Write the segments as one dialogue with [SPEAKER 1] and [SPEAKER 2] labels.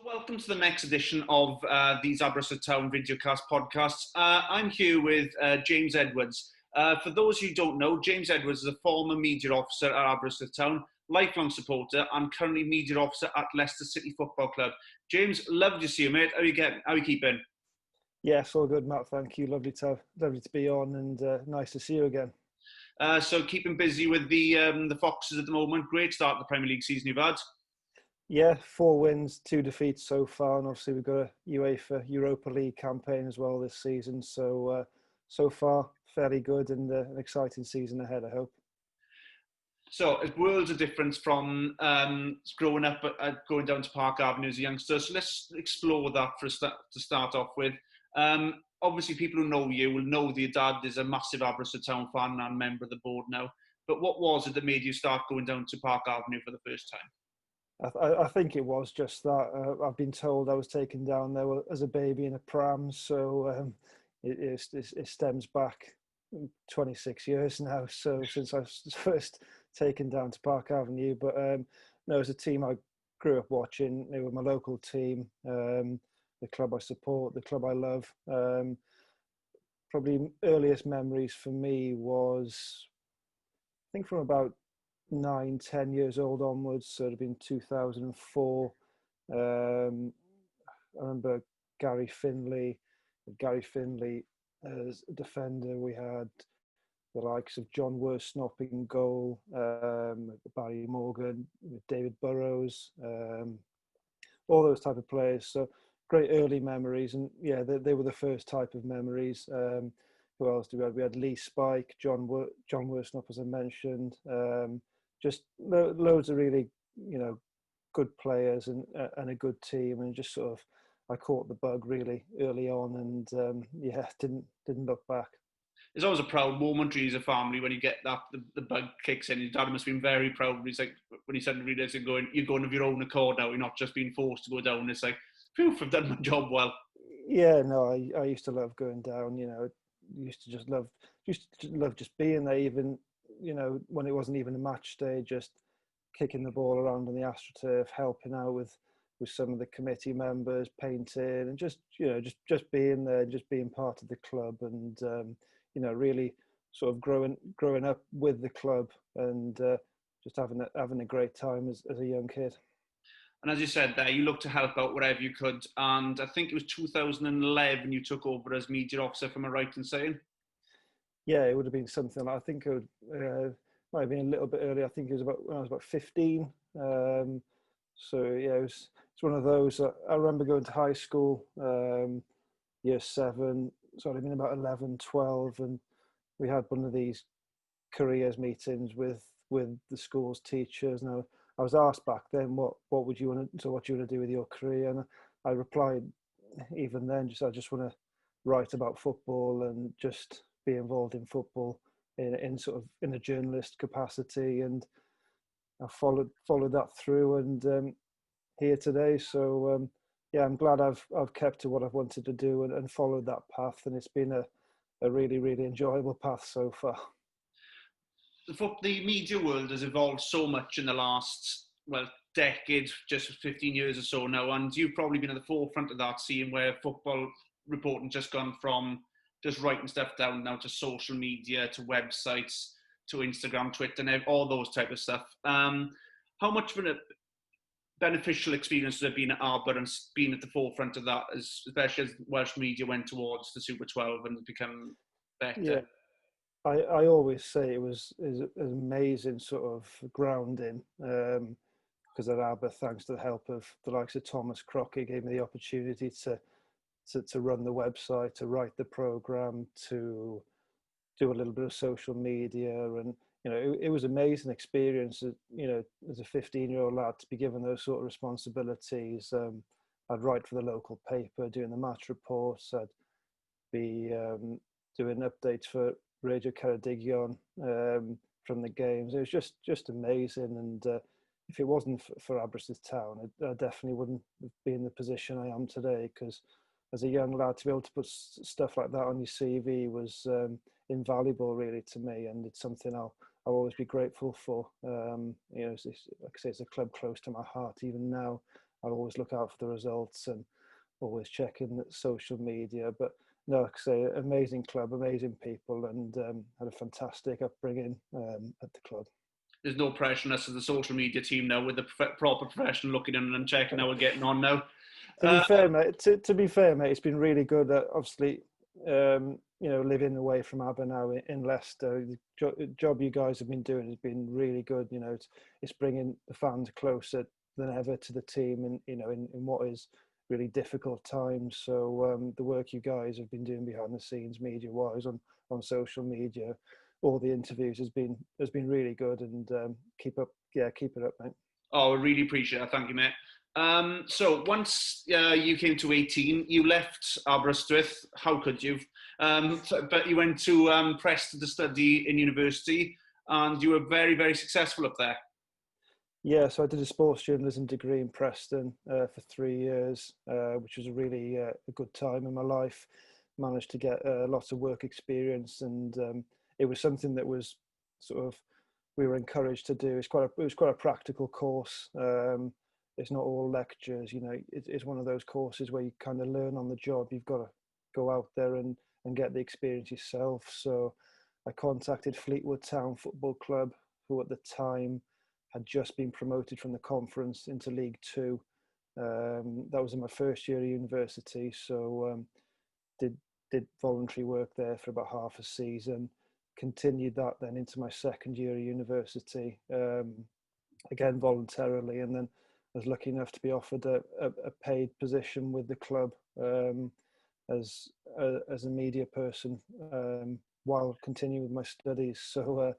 [SPEAKER 1] Welcome to the next edition of these Abrasive Town videocast podcasts. I'm here with James Edwards. For those who don't know, James Edwards is a former media officer at Abrasive Town, lifelong supporter, and currently media officer at Leicester City Football Club. James, lovely to see you, mate. How are you keeping?
[SPEAKER 2] Yes, all good, Matt. Thank you. Lovely to be on, and nice to see you again.
[SPEAKER 1] So keeping busy with the Foxes at the moment. Great start to the Premier League season you've had.
[SPEAKER 2] Yeah, 4 wins, 2 defeats so far, and obviously we've got a UEFA Europa League campaign as well this season. So so far fairly good, and an exciting season ahead, I hope.
[SPEAKER 1] So it's worlds of difference from growing up going down to Park Avenue as a youngster. So let's explore that to start off with. Obviously, people who know you will know that your dad is a massive Aberystwyth Town fan and member of the board now. But what was it that made you start going down to Park Avenue for the first time?
[SPEAKER 2] I think it was just that. I've been told I was taken down there as a baby in a pram, so it stems back 26 years now. So since I was first taken down to Park Avenue, but no, as a team I grew up watching. They were my local team, the club I support, the club I love. Probably earliest memories for me was, I think, from about 9-10 years old onwards. So it'd have been 2004. I remember Gary Finlay as a defender. We had the likes of John Worsnop in goal, Barry Morgan, David Burrows, all those type of players. So great early memories, and yeah, they were the first type of memories. Who else do we have? We had Lee Spike, John Worsnop, as I mentioned. Just loads of really, good players and a good team, and just sort of, I caught the bug really early on, and didn't look back.
[SPEAKER 1] It's always a proud moment really as a family when you get that the bug kicks in. Your dad must have been very proud. He's like, when he suddenly realised you're going of your own accord now. You're not just being forced to go down. It's like, phew, I've done my job well.
[SPEAKER 2] Yeah, no, I used to love going down. Used to love just being there, even when it wasn't even a match day, just kicking the ball around on the AstroTurf, helping out with some of the committee members, painting, and just being there, just being part of the club, and really sort of growing up with the club, and just having a great time as a young kid.
[SPEAKER 1] And as you said there, you looked to help out wherever you could. And I think it was 2011 you took over as media officer, am I right in saying?
[SPEAKER 2] Yeah, it would have been something. I think it might have been a little bit earlier. I think it was when I was about 15. So yeah, it's one of those. I remember going to high school, year 7. So I'd have been about 11, 12, and we had one of these careers meetings with the school's teachers. Now, I was asked back then, what would you want to do with your career? And I replied, even then, I just want to write about football and just be involved in football in sort of in a journalist capacity. And I followed that through, and here today. So yeah, I'm glad I've kept to what I've wanted to do and followed that path, and it's been a really, really enjoyable path so far.
[SPEAKER 1] The media world has evolved so much in the last, decade, just 15 years or so now, and you've probably been at the forefront of that, seeing where football reporting just gone from just writing stuff down now to social media, to websites, to Instagram, Twitter, and all those type of stuff. How much of a beneficial experience has it been at Arbor and being at the forefront of that, especially as Welsh media went towards the Super 12 and become better?
[SPEAKER 2] Yeah. I always say it was an amazing sort of grounding, because at Aber, thanks to the help of the likes of Thomas Crockett, gave me the opportunity to run the website, to write the programme, to do a little bit of social media, and it was an amazing experience. As a 15-year-old lad, to be given those sort of responsibilities. I'd write for the local paper, doing the match reports. I'd be doing updates for Radio Ceredigion from the games. It was just amazing, and if it wasn't for Abrasive Town, I definitely wouldn't be in the position I am today, because as a young lad, to be able to put stuff like that on your CV was invaluable, really, to me, and it's something I'll always be grateful for. Like I say, it's a club close to my heart. Even now, I always look out for the results and always checking social media. But no, like I say, amazing club, amazing people, and had a fantastic upbringing at the club.
[SPEAKER 1] There's no pressure on us as the social media team now, with the proper professional looking in and checking how we're getting on now.
[SPEAKER 2] To be fair, mate. To be fair, mate, it's been really good. Obviously, living away from Aber now in Leicester, the job you guys have been doing has been really good. It's bringing the fans closer than ever to the team, and in what is really difficult times. So the work you guys have been doing behind the scenes, media-wise, on social media, all the interviews has been really good. And keep it up, mate.
[SPEAKER 1] Oh, I really appreciate it. Thank you, mate. So once you came to 18, you left Aberystwyth. How could you? But you went to Preston to study in university, and you were very, very successful up there.
[SPEAKER 2] Yeah, so I did a sports journalism degree in Preston for 3 years, which was a really a good time in my life. Managed to get lots of work experience, and it was something that was sort of we were encouraged to do. It was quite a practical course. It's not all lectures, it's one of those courses where you kind of learn on the job. You've got to go out there and get the experience yourself. So I contacted Fleetwood Town Football Club, who at the time had just been promoted from the conference into League Two. That was in my first year of university. So did voluntary work there for about half a season, continued that then into my second year of university, again voluntarily, and then I was lucky enough to be offered a paid position with the club as a media person while continuing with my studies. So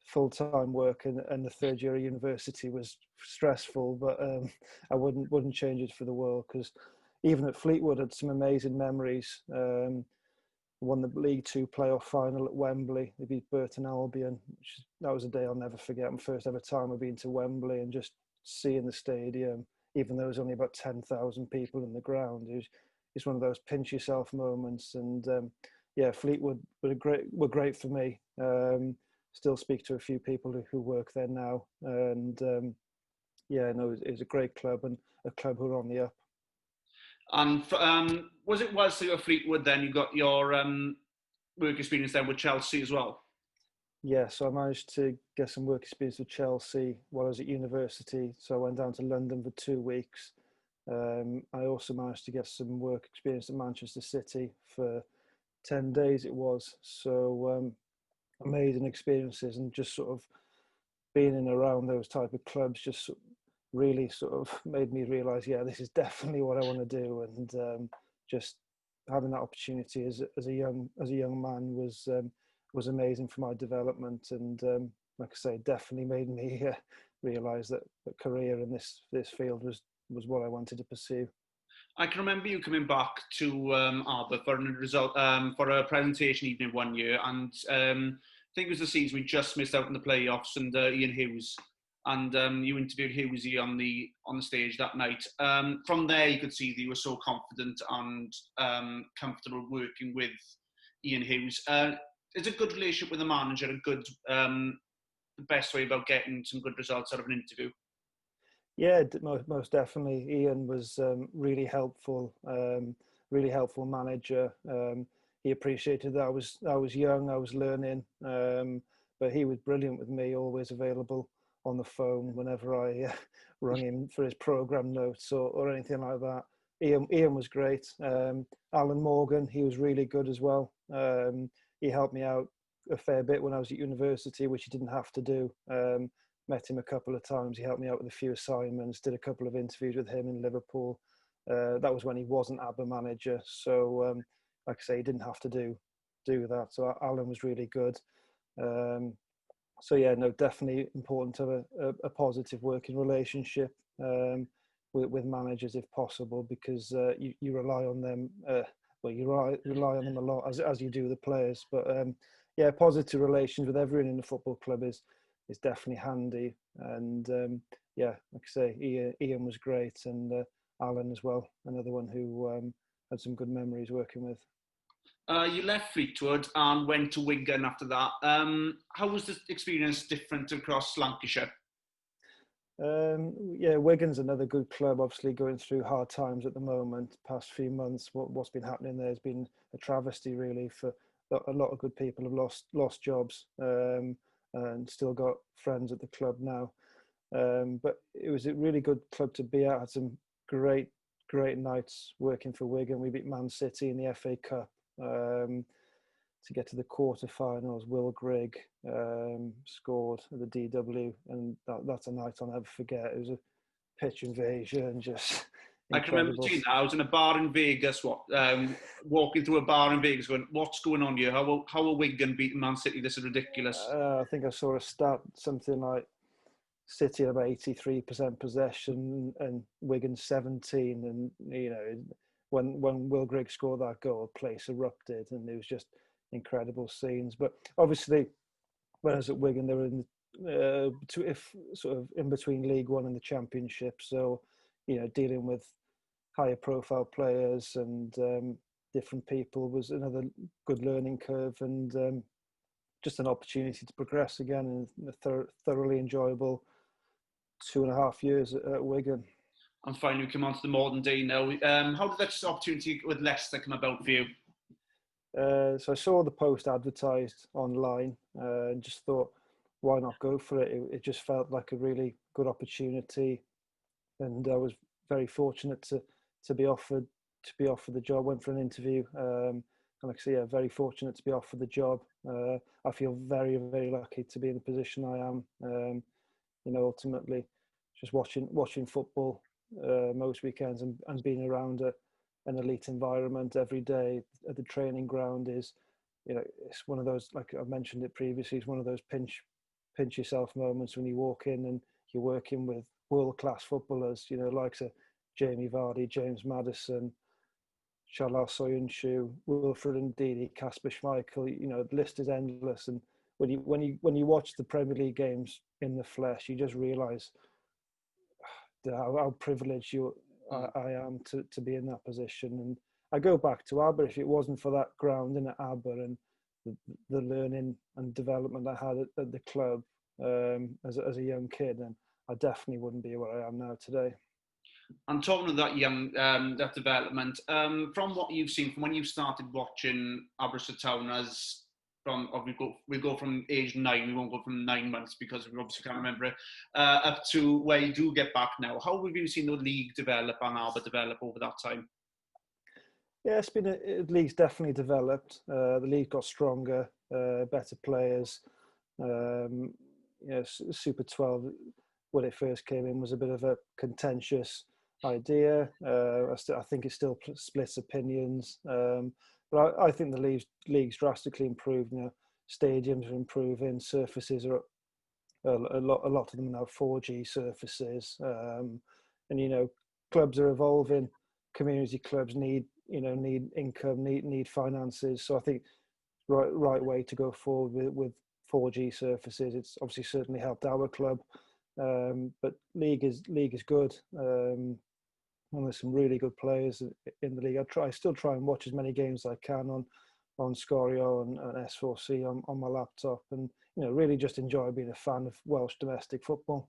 [SPEAKER 2] full-time work and the third year of university was stressful, but I wouldn't change it for the world, because even at Fleetwood I had some amazing memories. Won the League Two playoff final at Wembley. They beat Burton Albion. That was a day I'll never forget. My first ever time I've been to Wembley, and just seeing the stadium, even though there was only about 10,000 people in the ground, it's one of those pinch yourself moments. And Fleetwood were great for me. Still speak to a few people who work there now, and it was a great club, and a club who are on the up.
[SPEAKER 1] And was it whilst you were Fleetwood then you got your work experience then with Chelsea as well?
[SPEAKER 2] Yeah, so I managed to get some work experience with Chelsea while I was at university. So I went down to London for 2 weeks. I also managed to get some work experience at Manchester City for 10 days it was. So amazing experiences, and just sort of being in and around those type of clubs just really sort of made me realise, this is definitely what I want to do. And just having that opportunity as a young man was amazing for my development, and like I say, definitely made me realise that a career in this field was what I wanted to pursue.
[SPEAKER 1] I can remember you coming back to Aber for a presentation evening one year, and I think it was the season we just missed out in the playoffs, and Ian Hughes, and you interviewed Hughesy on the stage that night. From there, you could see that you were so confident and comfortable working with Ian Hughes. Is a good relationship with a manager the best way about getting some good results out of an interview?
[SPEAKER 2] Yeah, most definitely. Ian was really helpful manager. He appreciated that I was young, I was learning, but he was brilliant with me, always available on the phone whenever I rang him for his programme notes or anything like that. Ian was great. Alan Morgan, he was really good as well. He helped me out a fair bit when I was at university, which he didn't have to do. Met him a couple of times. He helped me out with a few assignments, did a couple of interviews with him in Liverpool. That was when he wasn't ABBA manager. So, like I say, he didn't have to do that. So Alan was really good. Definitely important to have a positive working relationship with managers if possible, because you rely on them. You rely on them a lot, as you do the players. But positive relations with everyone in the football club is definitely handy. And like I say, Ian was great, and Alan as well, another one who had some good memories working with.
[SPEAKER 1] You left Fleetwood and went to Wigan after that. How was the experience different across Lancashire?
[SPEAKER 2] Yeah, Wigan's another good club. Obviously, going through hard times at the moment. Past few months, what's been happening there has been a travesty, really. For a lot of good people have lost jobs, and still got friends at the club now. But it was a really good club to be at. Had some great nights working for Wigan. We beat Man City in the FA Cup. To get to the quarterfinals. Will Grigg scored at the DW, and that's a night I'll never forget. It was a pitch invasion, just
[SPEAKER 1] I can remember
[SPEAKER 2] incredible.
[SPEAKER 1] seeing that. I was in a bar in Vegas, walking through a bar in Vegas going, what's going on here? How are Wigan beating Man City? This is ridiculous.
[SPEAKER 2] I think I saw a stat, something like City at about 83% possession and Wigan 17. And, when Will Grigg scored that goal, the place erupted, and it was just incredible scenes. But obviously, when I was at Wigan, they were sort of in between League One and the Championship. So, dealing with higher profile players and different people was another good learning curve, and just an opportunity to progress again, and a thoroughly enjoyable 2.5 years at Wigan.
[SPEAKER 1] And finally, we come on to the modern day now. How did that opportunity with Leicester come about for you?
[SPEAKER 2] So I saw the post advertised online and just thought, why not go for it? It just felt like a really good opportunity, and I was very fortunate to be offered the job. Went for an interview, and like I say, yeah, very fortunate to be offered the job. I feel very, very lucky to be in the position I am. Ultimately, just watching football most weekends and being around an elite environment every day at the training ground is, it's one of those, like I mentioned it previously, it's one of those pinch yourself moments when you walk in and you're working with world-class footballers, likes of Jamie Vardy, James Maddison, Charles Soyuncu, Wilfred Ndidi, Kasper Schmeichel. The list is endless. And when you watch the Premier League games in the flesh, you just realise how privileged I am to be in that position. And I go back to Aber. If it wasn't for that grounding at Aber and the learning and development I had at the club as a young kid, then I definitely wouldn't be where I am now today.
[SPEAKER 1] And talking of that development, from what you've seen, from when you started watching Abrasive Town, we go from age 9, we won't go from 9 months because we obviously can't remember it, up to where you do get back now. How have you seen the league develop and Aber develop over that time?
[SPEAKER 2] Yeah, the league's definitely developed. The league got stronger, better players. Super 12, when it first came in, was a bit of a contentious idea. I think it still splits opinions. But I think the league's drastically improved now. Stadiums are improving. Surfaces are a lot of them are now 4G surfaces. And clubs are evolving. Community clubs need income, need finances. So I think right way to go forward with 4G surfaces. It's obviously certainly helped our club. But league is good. And there's some really good players in the league. I still try and watch as many games as I can on Scorio and S4C on my laptop, and really just enjoy being a fan of Welsh domestic football.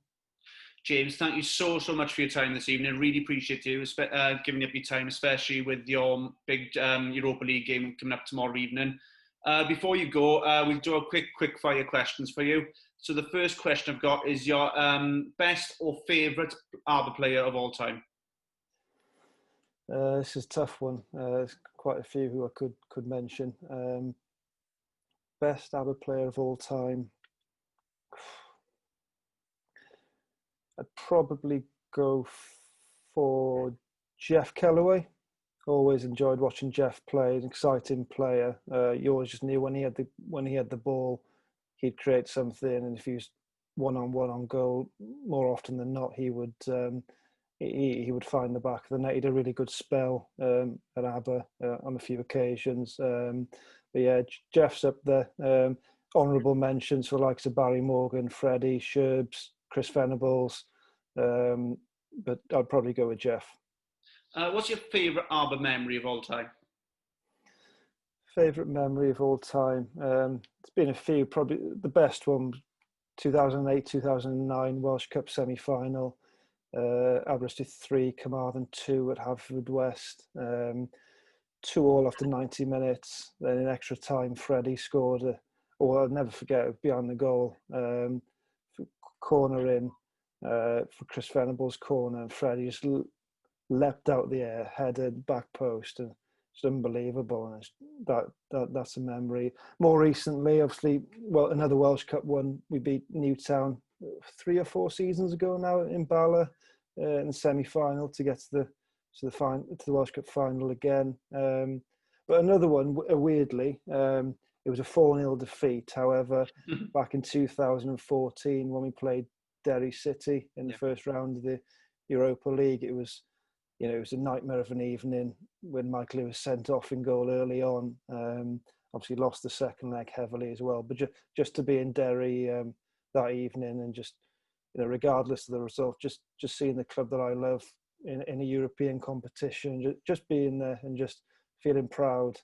[SPEAKER 1] James, thank you so much for your time this evening. I really appreciate you giving up your time, especially with your big Europa League game coming up tomorrow evening. Before you go, we'll do a quick fire questions for you. So the first question I've got is your best or favourite Aber player of all time.
[SPEAKER 2] This is a tough one. There's quite a few who I could mention. Best Aber player of all time. I'd probably go for Jeff Kellaway. Always enjoyed watching Jeff play. An exciting player. You always just knew when he had the ball, he'd create something, and if he was one-on-one on goal, more often than not, he would find the back of the net. He had a really good spell at Aber on a few occasions. But yeah, Jeff's up there. Honourable mentions for likes of Barry Morgan, Freddie, Sherbs, Chris Venables. But I'd probably go with Jeff.
[SPEAKER 1] What's your favourite Aber memory of all time?
[SPEAKER 2] Favourite memory of all time? It's been a few. Probably the best one 2008, 2009 Welsh Cup semi-final. Aberystwyth 3, Carmarthen 2 at Haverfordwest. 2-2 after 90 minutes. Then in extra time, Freddie scored I'll never forget, behind the goal. Corner in for Chris Venables' corner, and Freddie just leapt out the air, headed back post, and it's unbelievable. And that's a memory. More recently, obviously, another Welsh Cup one. We beat Newtown 3 or 4 seasons ago now in Bala in the semi-final to get to the Welsh Cup final again. But another one, weirdly, it was a 4-0 defeat. However, back in 2014 when we played Derry City in the first round of the Europa League, it was a nightmare of an evening when Mike Lewis sent off in goal early on. Obviously lost the second leg heavily as well. But just to be in Derry that evening and just, regardless of the result, just seeing the club that I love in a European competition, just being there and just feeling proud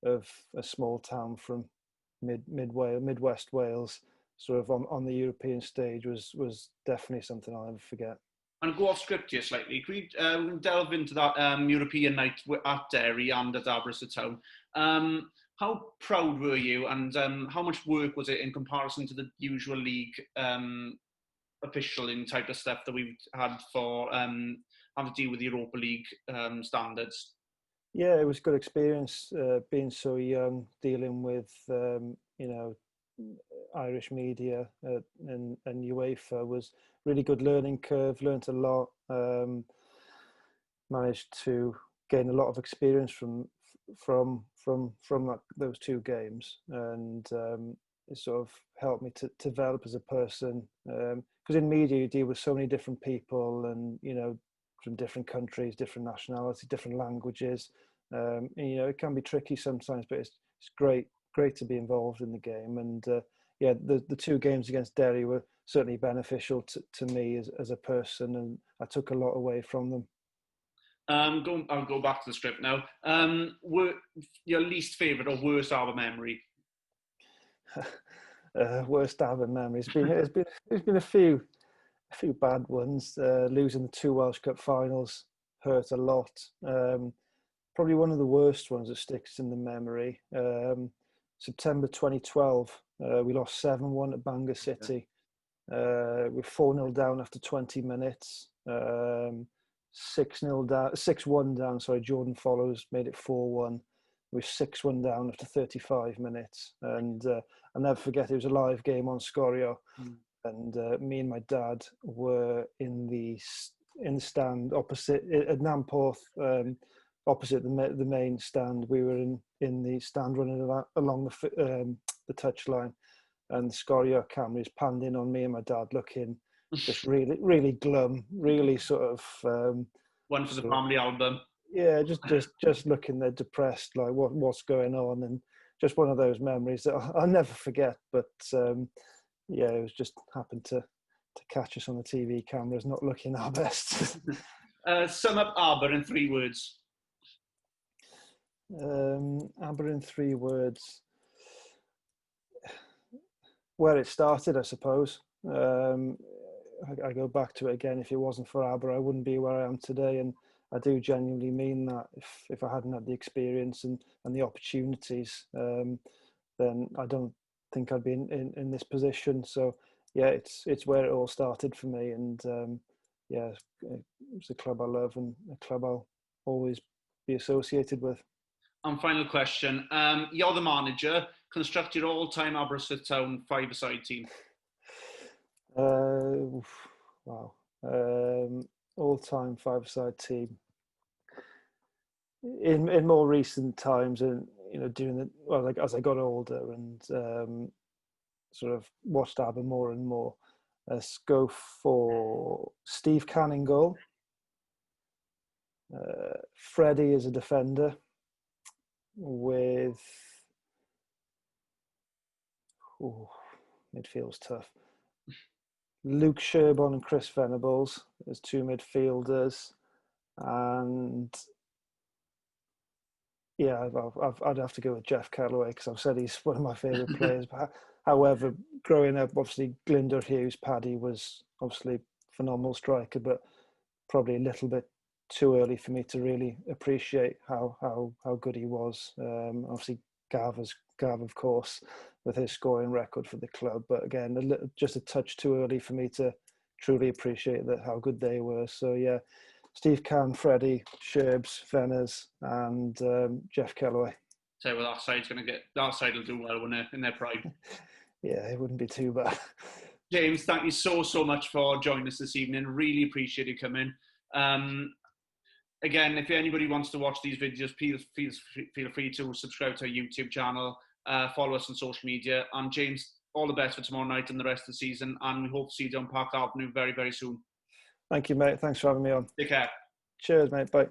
[SPEAKER 2] of a small town from Midwest Wales, sort of on the European stage was definitely something I'll never forget.
[SPEAKER 1] And go off script here slightly. Could we delve into that European night at Derry and at Abrasive Town? How proud were you, and how much work was it in comparison to the usual league officialing type of stuff that we've had for having to deal with the Europa League standards?
[SPEAKER 2] Yeah, it was a good experience being so young, dealing with Irish media and UEFA. Was really good learning curve. Learned a lot. Managed to gain a lot of experience from those 2 games, and it sort of helped me to develop as a person. Because in media you deal with so many different people, and from different countries, different nationalities, different languages. And, it can be tricky sometimes, but it's great to be involved in the game. And the 2 games against Derry were certainly beneficial to me as a person, and I took a lot away from them.
[SPEAKER 1] I'll go back to the script now. Your least favourite or worst Aber memory?
[SPEAKER 2] Worst Aber memories. There's been a few bad ones. Losing the 2 Welsh Cup finals hurt a lot. Probably one of the worst ones that sticks in the memory. September 2012, we lost 7-1 at Bangor City. We're 4-0 down after 20 minutes. 6-1 down. Sorry, Jordan Follows made it 4-1. We were 6-1 down after 35 minutes, and I'll never forget. It was a live game on Scorio, and me and my dad were in the stand opposite at Namporth. Opposite the main stand. We were in the stand running along the touchline, and the Scorio camera is panned in on me and my dad, looking just really, really glum, really sort of
[SPEAKER 1] one for the family album.
[SPEAKER 2] Yeah, just looking there, depressed, like what's going on, and just one of those memories that I'll never forget. But it was just happened to catch us on the TV cameras, not looking our best.
[SPEAKER 1] Sum up Aber in 3 words.
[SPEAKER 2] Aber in 3 words. Where it started, I suppose. I go back to it again. If it wasn't for Aber, I wouldn't be where I am today, and I do genuinely mean that. If I hadn't had the experience and the opportunities, then I don't think I'd be in this position. So yeah, it's where it all started for me, and it's a club I love and a club I'll always be associated with.
[SPEAKER 1] And final question, you're the manager. Construct your all-time Aberystwyth Town 5-a-side team.
[SPEAKER 2] Wow. All-time 5-a-side team. In more recent times, and as I got older and sort of watched Aber more and more, let's go for Steve Canning goal. Freddie as a defender, with midfield's tough. Luke Sherborne and Chris Venables as 2 midfielders, and Yeah, I'd have to go with Jeff Calloway because I've said he's one of my favourite players. But however, growing up, obviously Glyndwr Hughes, Paddy was obviously a phenomenal striker, but probably a little bit too early for me to really appreciate how good he was. Obviously, Gav, of course, with his scoring record for the club. But again, just a touch too early for me to truly appreciate that how good they were. So yeah, Steve Can, Freddie, Sherbs, Fenners, and Jeff Calloway.
[SPEAKER 1] So well, that side will do well when they're in their prime.
[SPEAKER 2] Yeah, it wouldn't be too bad.
[SPEAKER 1] James, thank you so much for joining us this evening. Really appreciate you coming. Again, if anybody wants to watch these videos, feel free to subscribe to our YouTube channel, follow us on social media. And James, all the best for tomorrow night and the rest of the season. And we hope to see you down Park Avenue very, very soon.
[SPEAKER 2] Thank you, mate. Thanks for having me on.
[SPEAKER 1] Take care.
[SPEAKER 2] Cheers, mate. Bye.